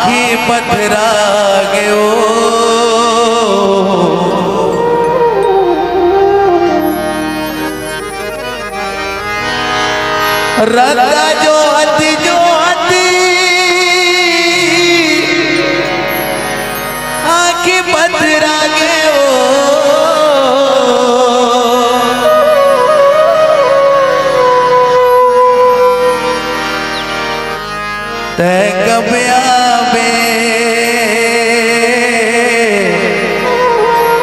आखी पथरा गयो रदा जो हती आखी पथरा गयो ते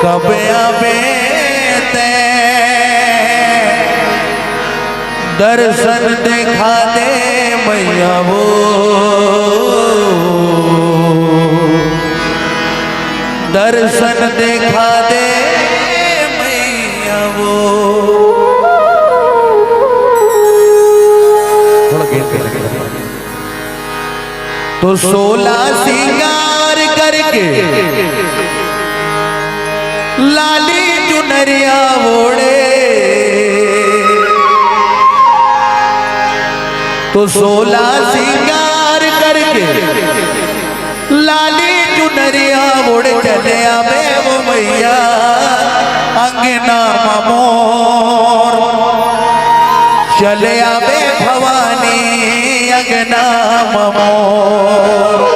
कबिया बे ते दर्शन देखा दे मैया वो दर्शन देखा दे मैया वो तो 16 सिंगार करके लाली चुनरिया ओढ़े तो 16 सिंगार करके लाली चुनरिया ओढ़े चले आवे वो मैया अंगना मोर चले आवे भवानी अंगना मोर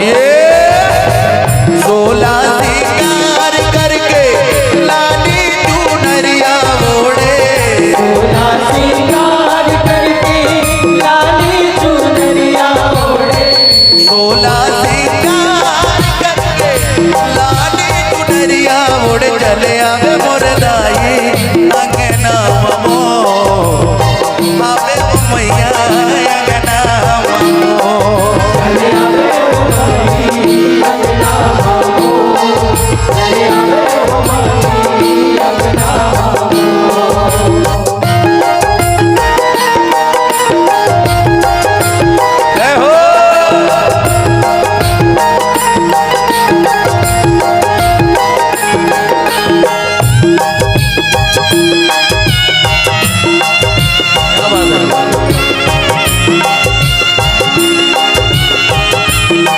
ये 16 सिंगार करके लाली चुनरिया ओढ़े 16 सिंगार करके लाली चुनरिया ओढ़े 16 सिंगार करके लाली चुनरिया ओढ़े चले आवे मोर दाई अंगना ममो आवे ओ मैया अंगना ममो चले आवे ओ माई अंगना मामो चले आवे ओ माई अंगना मामो जय हो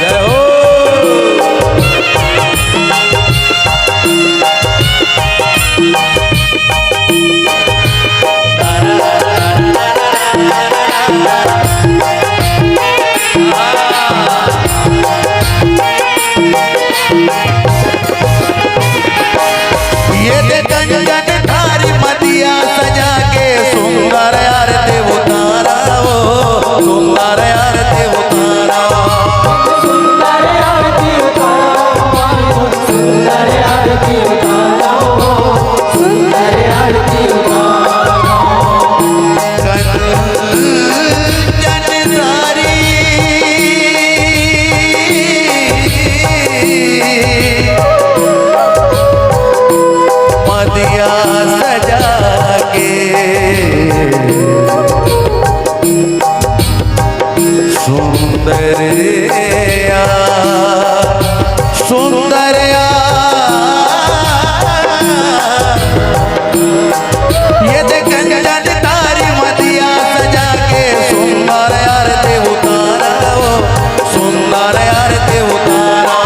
जय हो ये दे कंगन धारी मदिया सजा के सुंदर यार देवतारा वो सुंदर यार देवतारा सुंदर आरती उतारो सुंदर आरती उतारो सुंदर आरती उतारो कंगन धारी मदिया सजा के सुंदर सुंदर ये दे कंगन तारी मदिया सजा के सुंदर यार देवतारा वो सुंदर यार देवतारा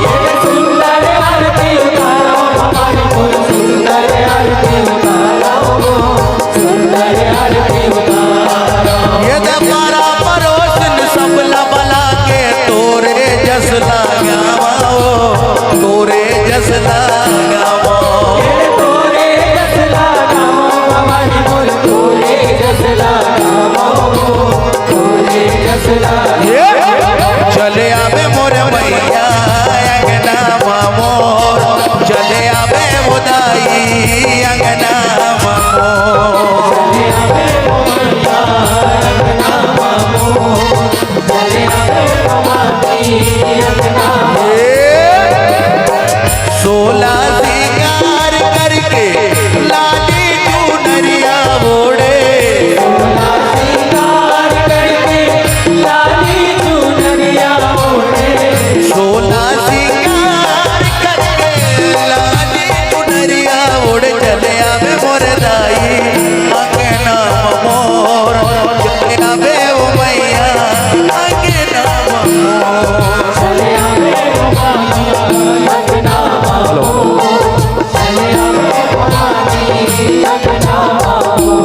ये सुंदर आरती उतारो हमारी फूल सुंदर आरती उतारो सुंदर आरती उतारो ये दे पारा परोसन सब बला के तोरे जस लगावा वो तोरे जस लगावा ये तोरे जस लगाओ हमारी फूल तोरे जस लगाओ तोरे जस लगाओ चले आवे मोर मैया अंगना मोर चले आवे मुदाई अंगना मोर चले आवे ओ मैया अंगना मामो चले आवे ओ माई अंगना 16 सिंगार करके लाली चुनरिया ओढ़े 16 सिंगार करके लाली चुनरिया ओढ़े 16 सिंगार करके लाली चुनरिया ओढ़े चले आवे मोर दाई अंगना मोर चले आवे ओ मैया अंगना मोर चले आवे ओ माई अंगना मामो चले आवे ओ माई अंगना मामो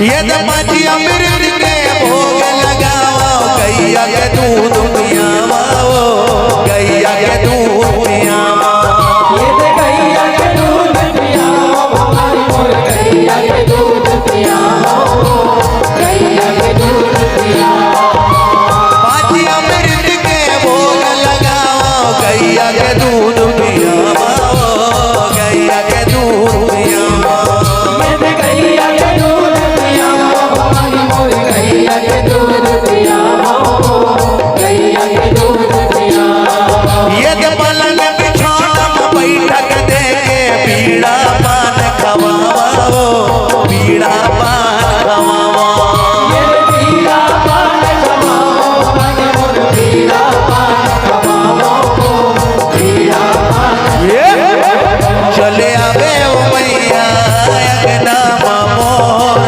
यद माझी अमृत के भोग लगाओ गैया के दूध पियाओ गैया के दूध पियाओ ये दे गैया के दूध पियाओ हमारी मोर गैया के दूध पियाओ गैया के दूध पियाओ माझी अमृत दूध पियावा ओ गैया के दूध पियावा गैया के दूध पियावा भवानी मोर गैया के दूध पियावा गैया के दूध पियावा ये के पलंग बिछौना बैठक दे के पीड़ा पान खवावा ओ पीड़ा पान खवावा ये पीड़ा पान खवावा भवानी मोर पीड़ा पान खवावा पीड़ा पान चले आवे ओ मैया अंगना मोर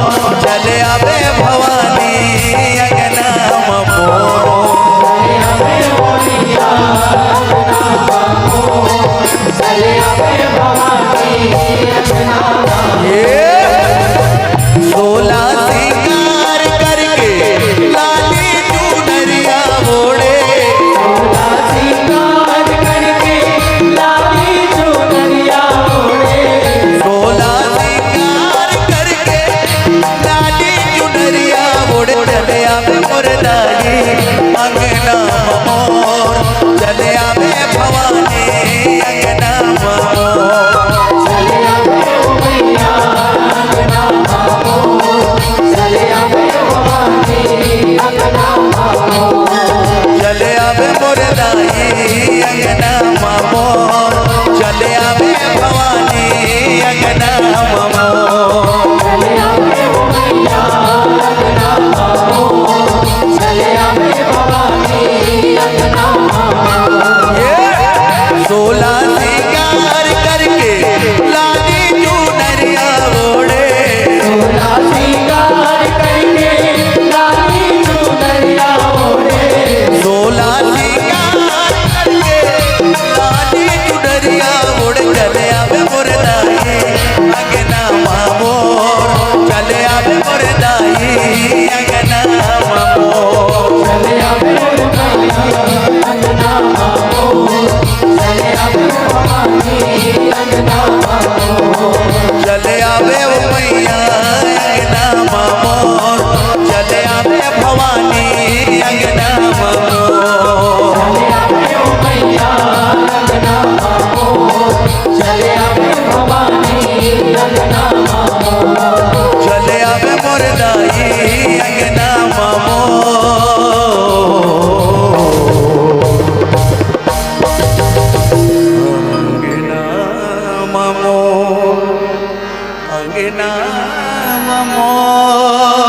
चले आवे भवानी अंगना मोर सोला सिंगार करके लाली चुनरिया ओढ़े सिंगार करके लाली चुनरिया ओढ़े सोला सिंगार करके लाली चुनरिया ओढ़े चले आवे मोर दाई अंगना मोर चले आवे भवानी अंगना मोर चले आवे मोर दाई अंगना मोर चले आवे भवानी अंगना मोर सोला सिंगार करके लाली चुनरिया ओढ़े सिंगार करके लाली चुनरिया ओढ़े सोला सिंगार करके लाली चुनरिया ओढ़े चले आवे मोर दाई अंगना मोर चले आवे मोर दाई अंगना मोर चले आवे अंगना चले आवे भवानी अंगना चले आवे ओ मैया अंगना मोर चले आवे भवानी अंगना मोर चले आवे भवानी अंगना चले आवे मोर दाई अंगना मोर अंगना मोर